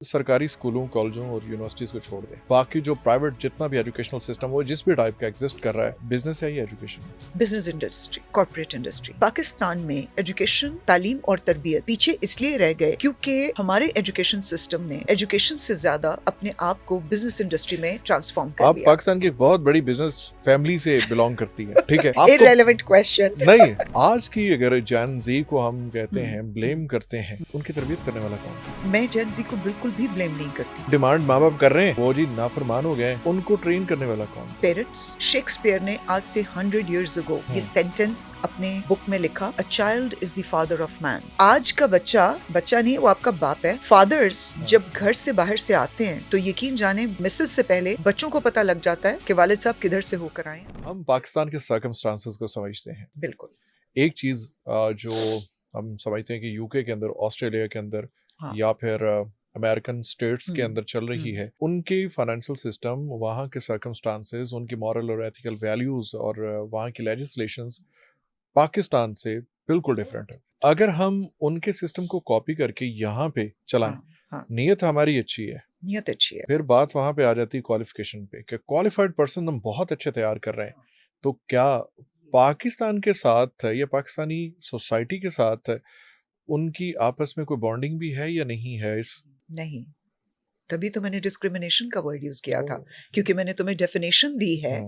सरकारी स्कूलों, कॉलेजों और यूनिवर्सिटीज को छोड़ दें, बाकी जो प्राइवेट जितना भी एजुकेशनल सिस्टम वो जिस भी टाइप का एग्जिस्ट कर रहा है, बिजनेस है ये education. Business industry, corporate industry. Pakistan में एजुकेशन, तालीम और तरबियत पीछे इसलिए रह गए क्योंकि हमारे एजुकेशन सिस्टम ने एजुकेशन से ज्यादा अपने आप को बिजनेस इंडस्ट्री में ट्रांसफॉर्म कर आप लिया। पाकिस्तान की एक बहुत बड़ी बिजनेस फैमिली से बिलोंग करती है, ठीक है? इररिलेवेंट क्वेश्चन नहीं, आज की अगर जैन जी को हम कहते हैं, ब्लेम करते हैं, उनकी तरबियत करने वाला कौन? मैं जेन जी को बिल्कुल भी ब्लेम नहीं करती। डिमांड माँ बाप कर रहे हैं, वो जी नाफरमान हो गए, उनको ट्रेन करने वाला कौन? पेरेंट्स। शेक्सपियर ने आज से 100 years ago ये सेंटेंस अपने बुक में लिखा, a child is the father of man. आज का बच्चा नहीं, वो आपका बाप है। फादर्स जब घर से बाहर से आते हैं तो यकीन जाने मिसेस से पहले बच्चों को पता लग जाता है कि वालिद साहब किधर से होकर आए। हम पाकिस्तान के सर्कमस्टांसेस को समझते हैं। बिल्कुल। एक चीज जो हम समझते हैं कि यूके के अंदर, ऑस्ट्रेलिया के अंदर, हाँ। या फिर अमेरिकन स्टेट्स के अंदर चल रही है, उनके फाइनेंशियल सिस्टम, वहाँ के सर्कमस्टांसेस, उनकी मॉरल और एथिकल वैल्यूज और वहाँ की लेजिस्लेशंस पाकिस्तान से बिल्कुल डिफरेंट है। अगर हम उनके सिस्टम को कॉपी करके यहाँ पे चलाएं, हाँ। नीयत हमारी अच्छी है, नियत अच्छी है। फिर बात वहां पे आ जाती है क्वालिफिकेशन पे कि क्वालिफाइड पर्सन हम बहुत अच्छे तैयार कर रहे हैं, तो क्या पाकिस्तान के साथ या पाकिस्तानी सोसाइटी के साथ उनकी आपस में कोई बॉन्डिंग भी है या नहीं है? नहीं, तभी तो मैंने डिस्क्रिमिनेशन का वर्ड यूज किया था, क्योंकि मैंने तुम्हें डेफिनेशन दी है।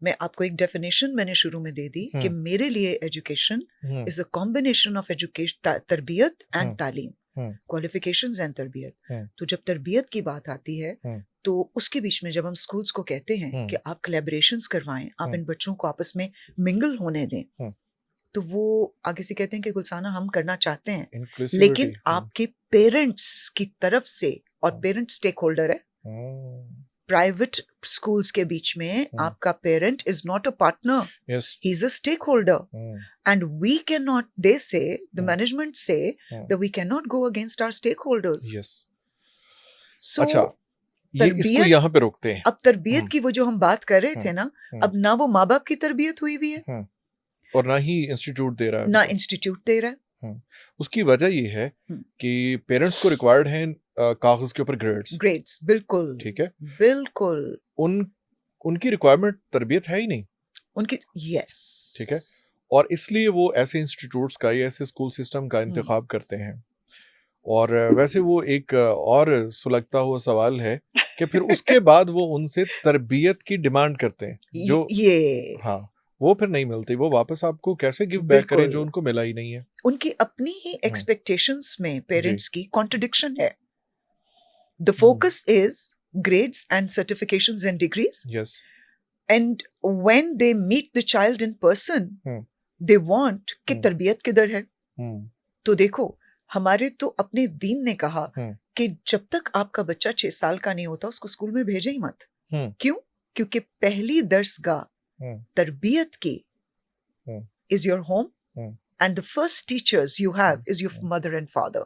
मैं आपको एक डेफिनेशन मैंने शुरू में दे दी कि मेरे लिए education is a combination of education, तरबियत एंड तालीम, क्वालिफिकेशंस एंड तरबियत। तो जब तरबियत की बात आती है तो उसके बीच में जब हम स्कूल्स को कहते हैं कि आप कोलैबोरेशंस करवाएं, आप इन बच्चों को आपस में मिंगल होने दें, तो वो आगे से कहते हैं कि गुलसाना हम करना चाहते हैं, लेकिन आपके पेरेंट्स की तरफ से, और पेरेंट स्टेक होल्डर है। प्राइवेट स्कूल्स के बीच में आपका parent is not a partner, he is a stakeholder, and we can not, they say, the management से that we can not go against our stakeholders. So अच्छा, ये इसको यहाँ पे रोकते हैं। अब तरबियत की वो जो हम बात कर रहे थे ना, अब ना वो माँ बाप की तरबियत हुई हुई है और ना ही इंस्टीट्यूट दे रहा है, ना इंस्टीट्यूट दे रहा है। उसकी वजह ये है कि पेरेंट्स को रिक्वायर्ड है कागज के ऊपर ग्रेड्स। बिल्कुल, ठीक है, बिल्कुल। उनकी रिक्वायरमेंट तरबियत है ही नहीं उनकी, यस, ठीक है, और इसलिए वो ऐसे इंस्टीट्यूट्स का या ऐसे स्कूल सिस्टम का इंतखाब करते हैं। और वैसे वो एक और सुलगता हुआ सवाल है कि फिर उसके बाद वो उनसे तरबियत की डिमांड करते हैं, जो ये हाँ, वो फिर नहीं मिलती, वो वापस आपको कैसे गिव बैक करें जो उनको मिला ही नहीं है। उनकी अपनी ही एक्सपेक्टेशंस में पेरेंट्स की कॉन्ट्रडिक्शन है। The focus is grades and certifications and degrees, yes, and when they meet the child in person they want कि तरबियत किधर है। तो देखो, हमारे तो अपने दीन ने कहा कि जब तक आपका बच्चा 6 साल का नहीं होता उसको स्कूल में भेजे ही मत। क्यों? क्योंकि पहली दर्सगाह तरबियत की is your home, and the first teachers you have is your mother and father,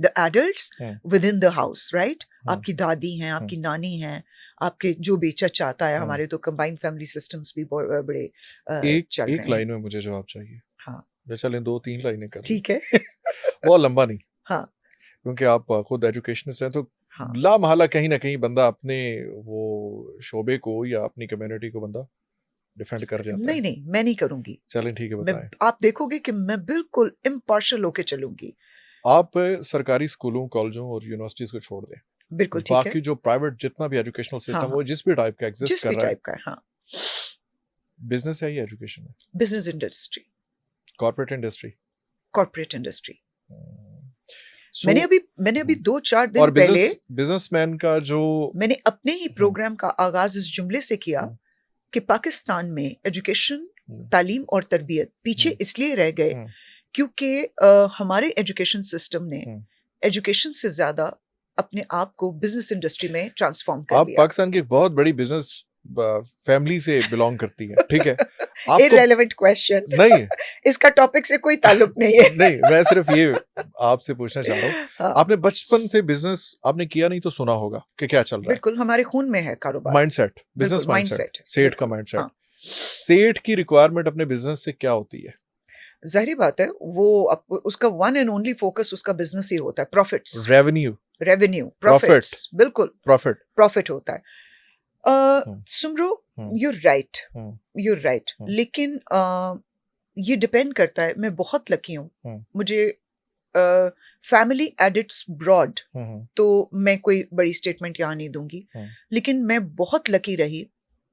the adults with in the house, right? आपकी दादी हैं, आपकी नानी हैं, आपके जो बेचा चाहता है। हमारे तो कंबाइंड फैमिली सिस्टम्स भी बड़े एक लाइन में मुझे जवाब चाहिए। हाँ, चलें 2-3 लाइनें कर, ठीक है। वो लंबा नहीं। हाँ, क्योंकि आप खुद एजुकेशनिस्ट हैं, तो ला महला कहीं ना कहीं बंदा अपने वो शोबे को या अपनी कम्युनिटी को बंदा डिफेंड कर जाता है। नहीं, मैं नहीं करूंगी। चलें ठीक है, बताएं। आप देखोगे कि मैं बिल्कुल इम्पार्शियल होके चलूंगी। आप सरकारी स्कूलों, कॉलेजों और यूनिवर्सिटीज को छोड़ दें, बिल्कुल ठीक है, बाकी जो प्राइवेट जितना भी एजुकेशनल सिस्टम वो जिस भी टाइप का एग्जिस्ट कर रहा है, हाँ, बिजनेस है या एजुकेशन है? Business industry, corporate industry, corporate industry. मैंने अभी 2-4 दिन और पहले बिजनेसमैन का जो मैंने अपने ही प्रोग्राम का आगाज इस जुमले से किया कि पाकिस्तान में एजुकेशन, तालीम और तरबियत पीछे इसलिए रह गए क्योंकि हमारे एजुकेशन सिस्टम ने एजुकेशन से ज्यादा अपने आप को बिजनेस इंडस्ट्री में ट्रांसफॉर्म कर लिया। आप पाकिस्तान की एक बहुत बड़ी बिजनेस फैमिली से बिलोंग करती है, ठीक है? इररिलेवेंट क्वेश्चन नहीं, इसका टॉपिक से कोई ताल्लुक नहीं है। नहीं, मैं सिर्फ ये आपसे पूछना चाह रहा हूँ, हाँ। आपने बचपन से बिजनेस आपने किया नहीं तो सुना होगा कि क्या चल रहा है। बिल्कुल, हमारे खून में है कारोबार, माइंडसेट, बिजनेस माइंडसेट, सेठ का माइंडसेट। सेठ की रिक्वायरमेंट अपने बिजनेस से क्या होती है? जाहिर बात है वो उसका वन एंड ओनली फोकस उसका बिजनेस ही होता है, प्रॉफिट्स, रेवेन्यू, प्रॉफिट्स, बिल्कुल प्रॉफिट होता है। सुमरो, you're right, लेकिन ये डिपेंड करता है। मैं बहुत लकी हूँ, मुझे फैमिली एट इट्स ब्रॉड, तो मैं कोई बड़ी स्टेटमेंट यहाँ नहीं दूंगी, लेकिन मैं बहुत लकी रही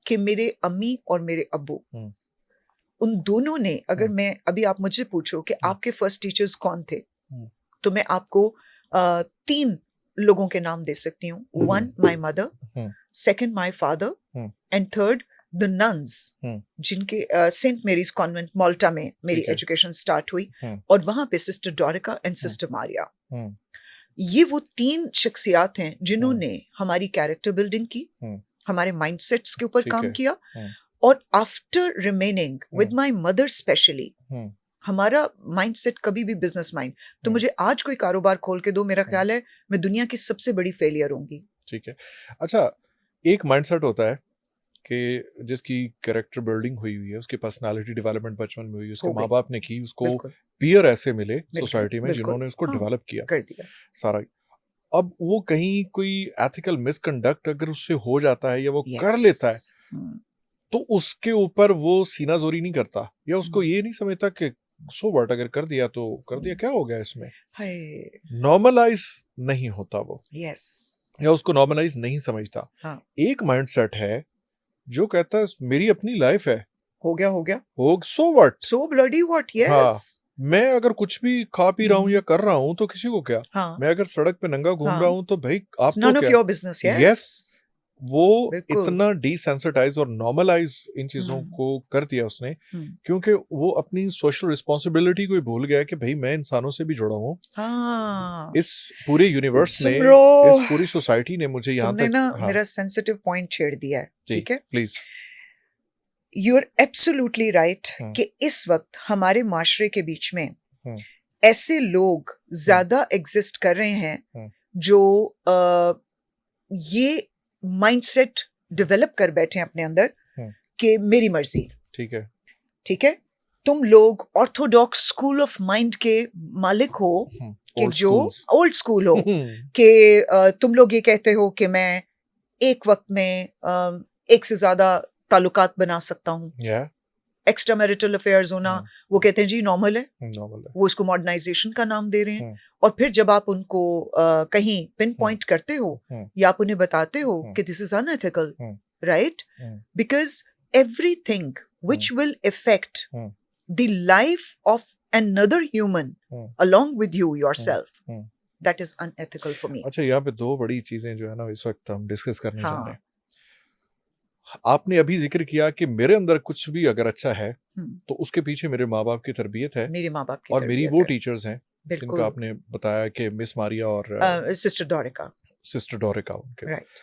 कि मेरे अम्मी और मेरे अब्बू, उन दोनों ने, अगर मैं अभी आप मुझसे पूछो कि आपके फर्स्ट टीचर्स कौन थे, तो मैं आपको 3 लोगों के नाम दे सकती हूँ। 1 my mother, 2 my father, and 3 the nuns, जिनके सेंट मेरीज कॉन्वेंट माल्टा में मेरी एजुकेशन स्टार्ट हुई, और वहां पे सिस्टर डोरिका एंड सिस्टर मारिया। ये वो 3 शख्सियात हैं जिन्होंने हमारी कैरेक्टर बिल्डिंग की, हमारे माइंडसेट्स के ऊपर काम किया, और after remaining with my mother specially, हमारा माइंडसेट कभी भी बिजनेस माइंड। तो मुझे आज कोई कारोबार खोल के दो, मेरा ख्याल है मैं दुनिया की सबसे बड़ी फेलियर होंगी। ठीक है। अच्छा, एक माइंडसेट होता है कि जिसकी कैरेक्टर बिल्डिंग हुई है, उसकी पर्सनालिटी डेवलपमेंट बचपन में हुई, उसके माँ बाप ने की, उसको पीयर ऐसे मिले सोसाइटी में जिन्होंने उसको डेवलप किया, कर दिया सारा। अब वो कहीं कोई एथिकल मिसकंडक्ट अगर उससे हो जाता है या वो कर लेता है, तो उसके ऊपर वो सीनाजोरी नहीं करता, या उसको ये नहीं समझता कि सो व्हाट, अगर कर दिया तो कर दिया, क्या हो गया इसमें, नॉर्मलाइज नहीं होता वो, या उसको नॉर्मलाइज नहीं समझता। एक माइंडसेट है जो कहता है मेरी अपनी लाइफ है, हो गया, so what, so bloody what, yes. मैं अगर कुछ भी खा पी रहा हूँ या कर रहा हूँ तो किसी को क्या, मैं अगर सड़क पे नंगा घूम रहा हूँ तो भाई आपको none of your business, yes। वो इतना डिसेंसिटाइज और नॉर्मलाइज इन चीजों को कर दिया उसने, क्योंकि वो अपनी सोशल रिस्पॉन्सिबिलिटी को ही भूल गया कि भाई मैं इंसानों से भी जुड़ा हूँ। इस पूरे यूनिवर्स ने, इस पूरी सोसाइटी ने मुझे यहाँ तक ना मेरा सेंसिटिव पॉइंट छेड़ दिया है, ठीक है, please. You are absolutely right कि इस वक्त हमारे माशरे के बीच में ऐसे लोग ज्यादा एग्जिस्ट कर रहे हैं जो ये माइंडसेट डेवलप कर बैठे हैं अपने अंदर कि मेरी मर्जी, ठीक है, तुम लोग ऑर्थोडॉक्स स्कूल ऑफ माइंड के मालिक हो, कि जो ओल्ड स्कूल हो, कि तुम लोग ये कहते हो कि मैं एक वक्त में एक से ज्यादा ताल्लुकात बना सकता हूँ, एक्स्ट्रा मैरिटल अफेयर्स होना, वो कहते हैं जी नॉर्मल है, वो इसको मॉडर्नाइजेशन का नाम दे रहे हैं। और फिर जब आप उनको कहीं पिन पॉइंट करते हो या आप उन्हें बताते हो कि this is unethical, right, because everything which will effect the life of another human along with you yourself, that is unethical for me. अच्छा, यहाँ पे 2 बड़ी चीजें जो है ना इस वक्त हम डिस्कस करने जा रहे हैं। आपने अभी जिक्र किया कि मेरे अंदर कुछ भी अगर अच्छा है तो उसके पीछे मेरे माँ बाप की तरबियत है, मेरे माँ बाप की और मेरी वो टीचर्स हैं जिनका आपने बताया कि मिस मारिया और सिस्टर डोरिका उनके, राइट।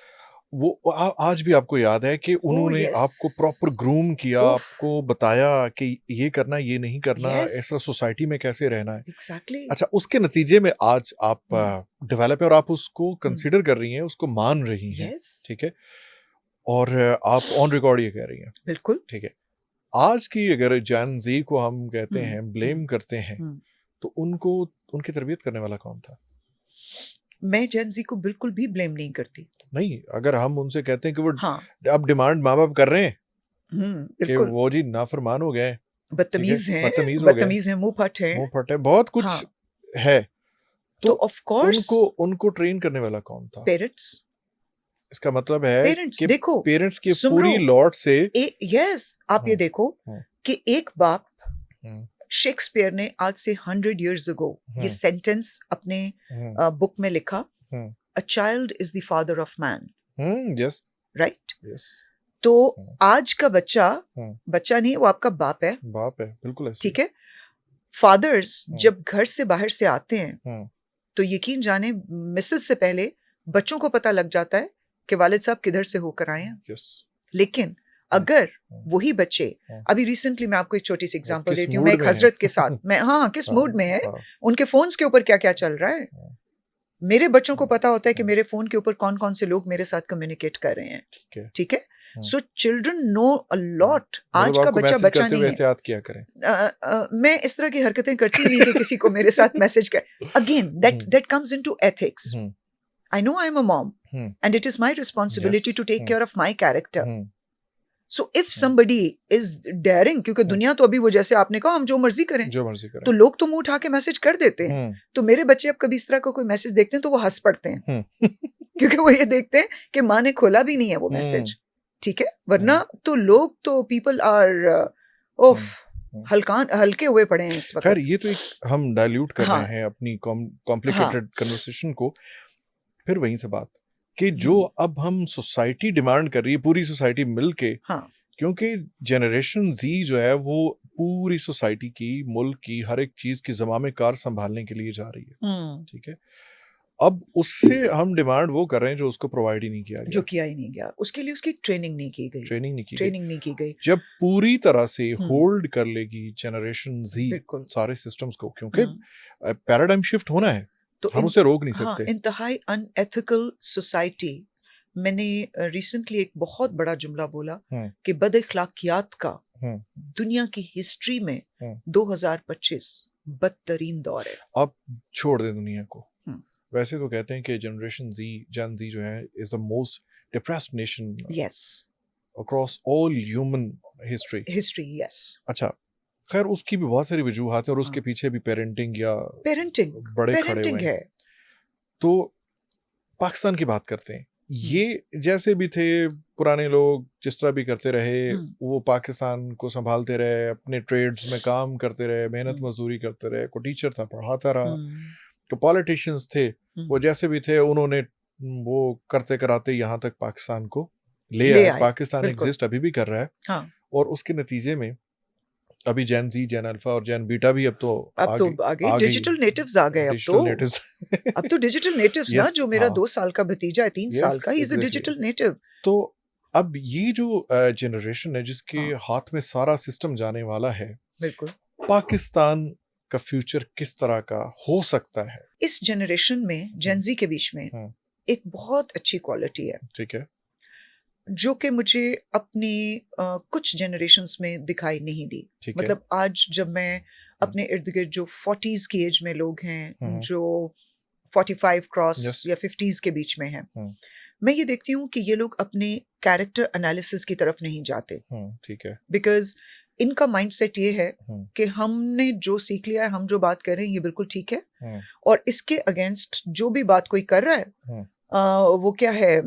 वो आज भी आपको याद है कि उन्होंने आपको प्रॉपर ग्रूम किया, आपको बताया कि ये करना, ये नहीं करना, ऐसा सोसाइटी में कैसे रहना है। Exactly. अच्छा, उसके नतीजे में आज आप डेवलप है और आप उसको कंसीडर कर रही हैं, उसको मान रही हैं, ठीक है, और आप ऑन रिकॉर्ड ये कह रही हैं, बिल्कुल ठीक है। आज की अगर जैन जी को हम कहते हैं, ब्लेम करते हैं, तो उनको, उनकी तरबियत करने वाला कौन था? मैं जेन जी को बिल्कुल भी ब्लेम नहीं करती। नहीं, अगर हम उनसे कहते हैं कि वो अब डिमांड माँ बाप कर रहे हैं कि वो जी नाफरमान हो गए, बदतमीज हैं, मुंह फट है, बहुत कुछ है, तो ऑफ कोर्स उनको ट्रेन करने वाला कौन था? पेरेंट्स। इसका मतलब है कि देखो, पेरेंट्स की पूरी लॉट से आप ये देखो कि एक बाप, शेक्सपियर ने आज से 100 years ago ये सेंटेंस अपने बुक में लिखा, a child is the father of man, right? तो आज का बच्चा नहीं, वो आपका बाप है, बिल्कुल ऐसे, ठीक है। फादर्स जब घर से बाहर से आते हैं तो यकीन जाने मिसेस से पहले बच्चों को पता लग जाता है कि वालिद साहब किधर से होकर आए हैं। लेकिन अगर वही बच्चे, अभी रिसेंटली मैं आपको एक छोटी सी एग्जांपल देती हूँ, मैं एक हजरत के साथ, मैं किस मूड में है, उनके फोन्स के ऊपर क्या क्या चल रहा है, मेरे बच्चों को पता होता है कि मेरे फोन के ऊपर कौन कौन से लोग मेरे साथ कम्युनिकेट कर रहे हैं, ठीक है। So children know a lot. आज मतलब का आपको बच्चा मैसेज बच्चा करते नहीं हुए है. एहतियात किया करें. मैं इस तरह की हरकतें करती ही नहीं कि किसी को मेरे साथ मैसेज कर. Again that comes into ethics. I know I'm a mom, and it is my responsibility to take care of my character. So if somebody is daring, क्योंकि दुनिया तो अभी वो जैसे आपने कहा हम जो मर्जी करें, तो लोग तो मुंह उठा के मैसेज कर देते हैं. तो मेरे बच्चे अब कभी इस तरह का कोई मैसेज देखते हैं तो वो हंस पड़ते हैं क्योंकि वो ये देखते हैं कि माँ ने खोला भी नहीं है वो मैसेज. ठीक है, वरना तो लोग तो पीपल आर हल्के हुए पड़े हैं इस वक्त. खैर ये तो एक हम डाइल्यूट कर रहे हैं अपनी कॉम्प्लिकेटेड कन्वर्सेशन को. फिर वहीं से बात कि जो अब हम सोसाइटी डिमांड कर रही है, पूरी सोसाइटी मिलके, क्योंकि जनरेशन जी जो है वो पूरी सोसाइटी की, मुल्क की हर एक चीज की ज़मामे कार संभालने के लिए जा रही है. ठीक है, अब उससे हम डिमांड वो कर रहे हैं जो उसको प्रोवाइड ही नहीं किया गया, जो किया ही नहीं गया, उसके लिए उसकी ट्रेनिंग नहीं की गई. जब पूरी तरह से होल्ड कर लेगी जनरेशन जी सारे सिस्टम्स को, क्योंकि पैराडाइम शिफ्ट होना है, तो हम उसे रोक नहीं सकते. इंतहाई अनएथिकल सोसाइटी. मैंने रिसेंटली एक बहुत बड़ा जुमला बोला कि बदअखलाकियात का दुनिया की हिस्ट्री में 2025 बदतरीन दौर है. अब छोड़ दे दुनिया को. वैसे तो कहते हैं कि जनरेशन जन जी जो है is the most depressed nation across all human history. Yes. अच्छा, खैर उसकी भी बहुत सारी वजूहात हैं और उसके पीछे भी पेरेंटिंग बड़े खड़े हुए हैं. तो पाकिस्तान की बात करते हैं. ये जैसे भी थे पुराने लोग, जिस तरह भी करते रहे, वो पाकिस्तान को संभालते रहे, अपने ट्रेड्स में काम करते रहे, मेहनत मजदूरी करते रहे. कोई टीचर था पढ़ाता रहा, कोई पॉलिटिशियंस थे, वो जैसे भी थे उन्होंने वो करते कराते यहाँ तक पाकिस्तान को ले आए. पाकिस्तान एग्जिस्ट अभी भी कर रहा है. और उसके नतीजे में अभी जैन जी, जैन अल्फा और जैन बीटा भी अब तो आगे डिजिटल नेटिव्स आ गए. अब तो डिजिटल नेटिव्स ना, जो मेरा 2 साल का भतीजा है, 3 साल का, ही इज अ डिजिटल नेटिव. तो अब ये जो जनरेशन है जिसके हाथ में सारा सिस्टम जाने वाला है, बिल्कुल, पाकिस्तान का फ्यूचर किस तरह का हो सकता है? इस जनरेशन में, जेनजी के बीच में एक बहुत अच्छी क्वालिटी है. ठीक है, जो कि मुझे अपनी कुछ जनरेशंस में दिखाई नहीं दी. मतलब आज जब मैं अपने इर्द गिर्द जो 40s की एज में लोग हैं, जो 45 क्रॉस या 50s के बीच में हैं, मैं ये देखती हूँ कि ये लोग अपने कैरेक्टर एनालिसिस की तरफ नहीं जाते. ठीक है, बिकॉज इनका माइंडसेट ये है कि हमने जो सीख लिया है, हम जो बात कर रहे हैं ये बिल्कुल ठीक है, और इसके अगेंस्ट जो भी बात कोई कर रहा है वो क्या है,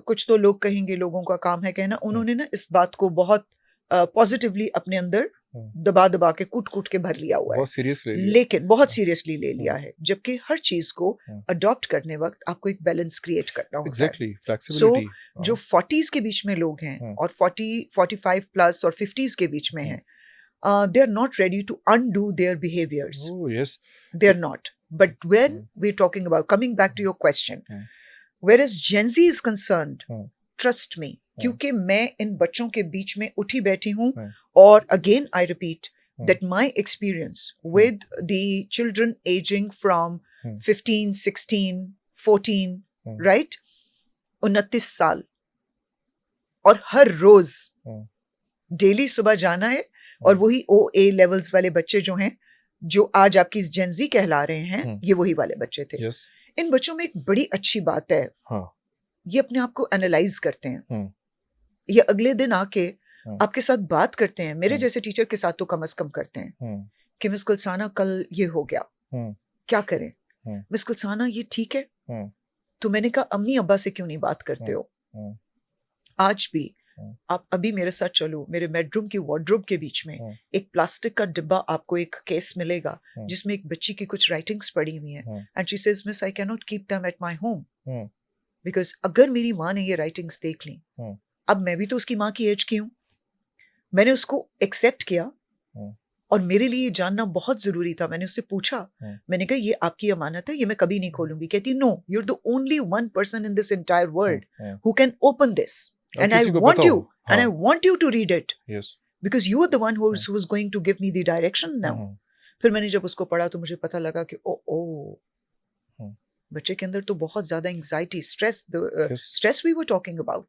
कुछ तो लोग कहेंगे, लोगों का काम है कहना, उन्होंने ना इस बात को बहुत पॉजिटिवली अपने अंदर दबा के कूट के भर लिया हुआ है. लेकिन बहुत सीरियसली ले लिया है, जबकि हर चीज को अडॉप्ट करने वक्त आपको एक बैलेंस क्रिएट करना होता है. सो जो 40s के बीच में लोग हैं और 45 प्लस और 50s के बीच में हैं, they are not ready to undo their behaviors. They are not. But when we're talking about, coming back to your question, whereas Gen Z is concerned, trust me, क्योंकि मैं इन बच्चों के बीच में उठी बैठी हूँ, और again I repeat that my experience with the children aging from 15, 16, 14, right, 29 साल, और हर रोज डेली सुबह जाना है, और वही OA लेवल्स वाले बच्चे जो हैं, जो आज आपकी जेनजी कहला रहे हैं, ये वही वाले बच्चे थे. इन बच्चों में एक बड़ी अच्छी बात है, ये अपने आप को एनालाइज करते हैं. ये अगले दिन आके आपके साथ बात करते हैं, मेरे जैसे टीचर के साथ तो कम से कम करते हैं कि मिस कुलसाना कल ये हो गया, क्या करें? मिस कुलसाना ये ठीक है? तो मैंने कहा अम्मी अब्बा से क्यों नहीं बात करते हो? आज भी आप अभी मेरे साथ चलो, मेरे बेडरूम की वार्डरोब के बीच में एक प्लास्टिक का डिब्बा आपको एक केस मिलेगा जिसमें एक बच्ची की कुछ राइटिंग्स पड़ी हुई हैं, and she says miss I can not keep them at my home, because अगर मेरी माँ ने ये राइटिंग्स देख ली, अब मैं भी तो उसकी माँ की एज की हूँ, मैंने उसको एक्सेप्ट किया, और मेरे लिए ये जानना बहुत जरूरी था. मैंने उससे पूछा, मैंने कहा ये आपकी अमानत है, ये मैं कभी नहीं खोलूंगी. कहती no, you are the only one person in this entire world who can open this, and I want you to read it, because you are the one who's going to give me the direction now. फिर मैंने जब उसको पढ़ा तो मुझे पता लगा कि बच्चे के अंदर तो बहुत ज्यादा anxiety, stress we were talking about.